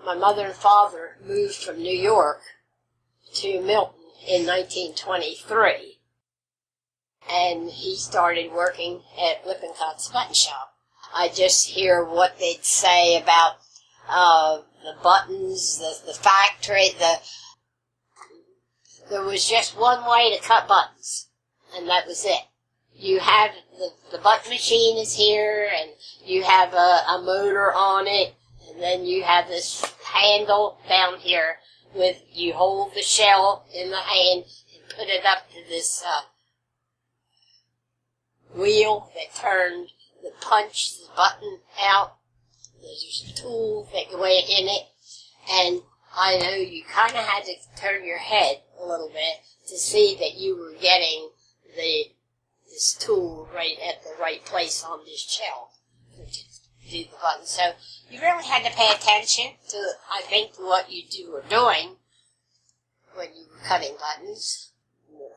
my mother and father moved from New York to Milton in 1923. And he started working at Lippincot's button shop. I just hear what they'd say about the buttons, the factory. There was just one way to cut buttons, and that was it. You have the button machine is here, and you have a motor on it, and then you have this handle down here with, you hold the shell in the hand and put it up to this wheel that turned, that punched the button out. There's a tool that went in it, and I know you kind of had to turn your head a little bit to see that you were getting this tool right at the right place on this shell to do the button. So you really had to pay attention to, I think, what you were doing when you were cutting buttons more.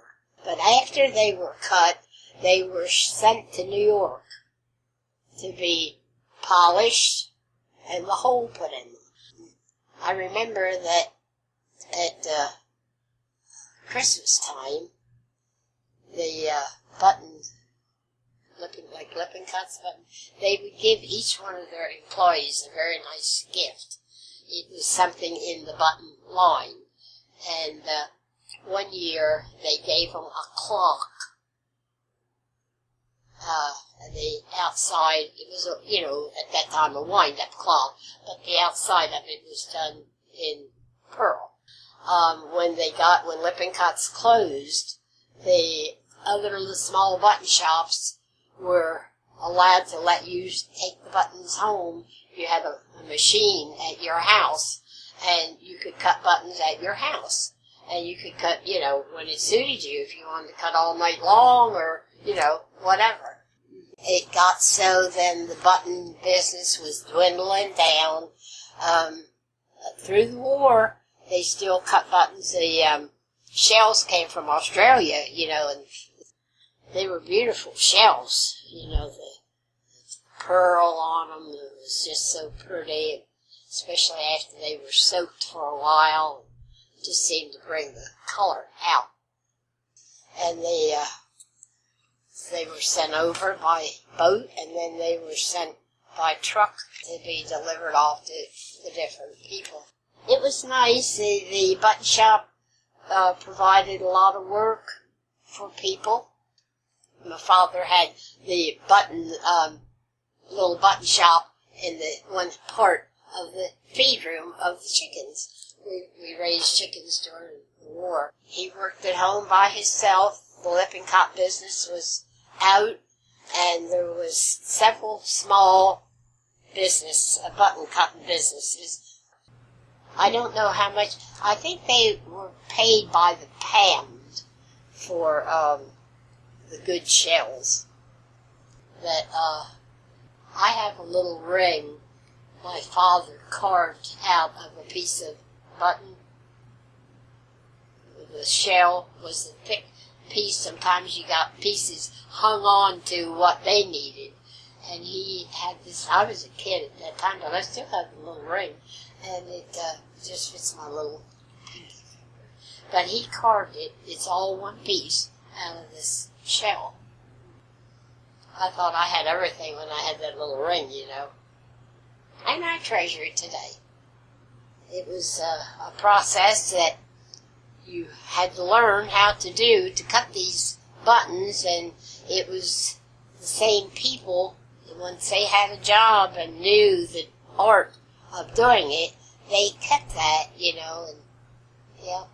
But after they were cut, they were sent to New York to be polished and the hole put in them. I remember that at Christmas time, the buttons, looking like Lippincot's button, they would give each one of their employees a very nice gift. It was something in the button line. And one year they gave them a clock. The outside, it was, at that time a wind-up clock, but the outside of it was done in pearl. When Lippincot's closed, the other small button shops were allowed to let you take the buttons home. You had a machine at your house, and you could cut buttons at your house. And you could cut, when it suited you, if you wanted to cut all night long or, whatever. It got so then the button business was dwindling down. Through the war, they still cut buttons. The shells came from Australia, and they were beautiful shells. The pearl on them, it was just so pretty, especially after they were soaked for a while. It just seemed to bring the color out. And they were sent over by boat, and then they were sent by truck to be delivered off to the different people. It was nice. The button shop provided a lot of work for people. My father had the little button shop in the one part of the feed room of the chickens. We raised chickens during the war. He worked at home by himself. The Lippincott business was out, and there was several small button cutting businesses. I don't know how much. I think they were paid by the pound for the good shells. That I have a little ring my father carved out of a piece of button. The shell was the thick piece. Sometimes you got pieces hung on to what they needed. And he had this, I was a kid at that time, but I still have the little ring. And it just fits my little pinky finger. But he carved it, it's all one piece, out of this shell. I thought I had everything when I had that little ring, And I treasure it today. It was a process that you had to learn how to do to cut these buttons, and it was the same people, once they had a job and knew the art of doing it, they kept that, and yeah.